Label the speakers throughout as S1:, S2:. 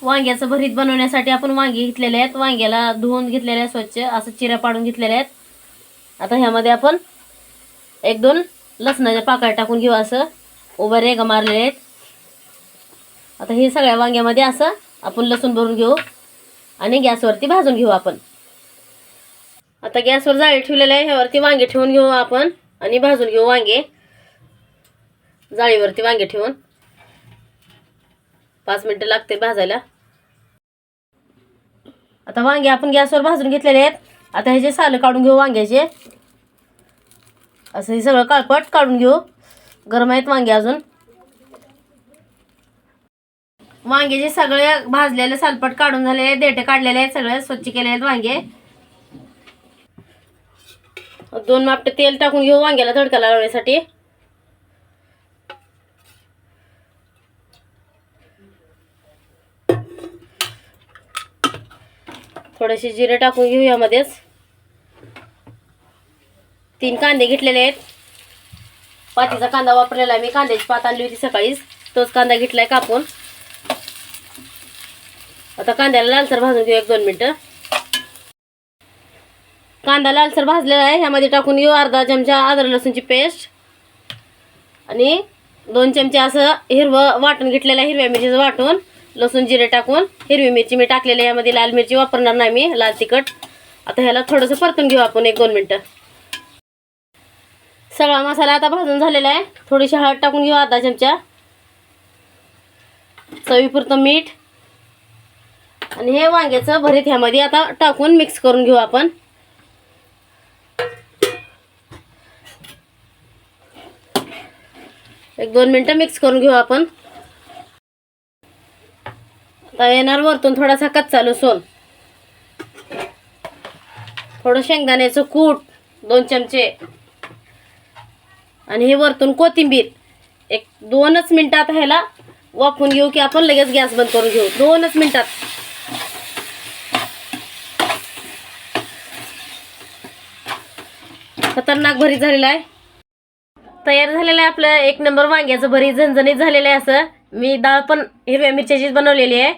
S1: वांग्याचं भरीत बनवण्यासाठी आपण वांगी घेतलेले आहेत. वांग्याला धुवून घेतलेले आहेत, स्वच्छ असं चिऱ्या पाडून घेतलेले आहेत. आता ह्यामध्ये आपण 1-2 लसणाच्या पाकळ्या टाकून घेऊ. असं उभ्या रेगा मारलेले आहेत. आता हे सगळ्या वांग्यामध्ये असं आपण लसूण भरून घेऊ आणि गॅसवरती भाजून घेऊ आपण. आता गॅसवर जाळी ठेवलेली आहे, ह्यावरती वांगे ठेवून घेऊ आपण आणि भाजून घेऊ वांगे. जाळीवरती वांगे ठेवून 5 मिनिटं लागते भाजायला. आता वांगे आपण गॅसवर भाजून घेतलेले आहेत. आता ह्याचे साल काढून घेऊ वांग्याचे. असं हे सगळं काळपट काढून घेऊ. गरम आहेत वांगे अजून. वांग्याचे सगळे भाजलेले सालपट काढून झालेले, देठे काढलेले आहेत, सगळे स्वच्छ केले आहेत वांगे. 2 मापटे तेल टाकून घेऊ वांग्याला तडका लावण्यासाठी. थोडेसे जिरे टाकून घेऊ यामध्येच. 3 कांदे घेतलेले आहेत. पातीचा कांदा वापरलेला आहे मी. कांद्याची पात आणली होती सकाळीच, तोच कांदा घेतलाय कापून. आता कांद्याला लालसर भाजून घेऊ 1-2 मिनिटं. कांदा लालसर भाजलेला आहे. ह्यामध्ये टाकून घेऊ अर्धा चमचा अद्रक लसूणची पेस्ट आणि 2 चमचे असं हिरवं वाटून घेतलेलं आहे, हिरव्या मिरचीचं वाटून. लसूण जिरे टाकून हिरवी मिरची मी टाकलेली आहे. यामध्ये लाल मिरची वापरणार नाही मी, लाल तिखट. आता ह्याला थोडंसं परतून घेऊ आपण 1-2 मिनिटं. सगळा मसाला आता भाजून झालेला आहे. थोडीशी हळद टाकून घेऊ अर्धा चमचा. चवीपुरतं मीठ आणि हे वांग्याचं भरीत ह्यामध्ये आता टाकून मिक्स करून घेऊ आपण. एक 2 मिनिटं मिक्स करून घेऊ आपण. आता येणार वरतून थोडासा कच्चा लसूण, थोडं शेंगदाण्याचं कूट 2 चमचे आणि हे वरतून कोथिंबीर. 1-2च मिनिटात ह्याला वाफवून घेऊ की आपण लगेच गॅस बंद करून घेऊ. 2च मिनिटात. खतरनाक भरीत झालेला आहे. तयार झालेलं आहे आपलं 1 नंबर वांग्याचं भरीत. झणझणीत झालेलं आहे. असं मी डाळ पण हिरव्या मिरच्याचीच बनवलेली आहे.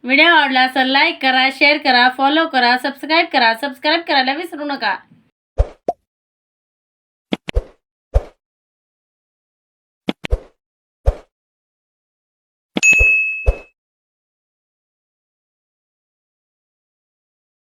S1: व्हिडिओ आवडला असेल लाईक करा, शेअर करा, फॉलो करा, सबस्क्राईब करा. सबस्क्राईब करायला विसरू नका.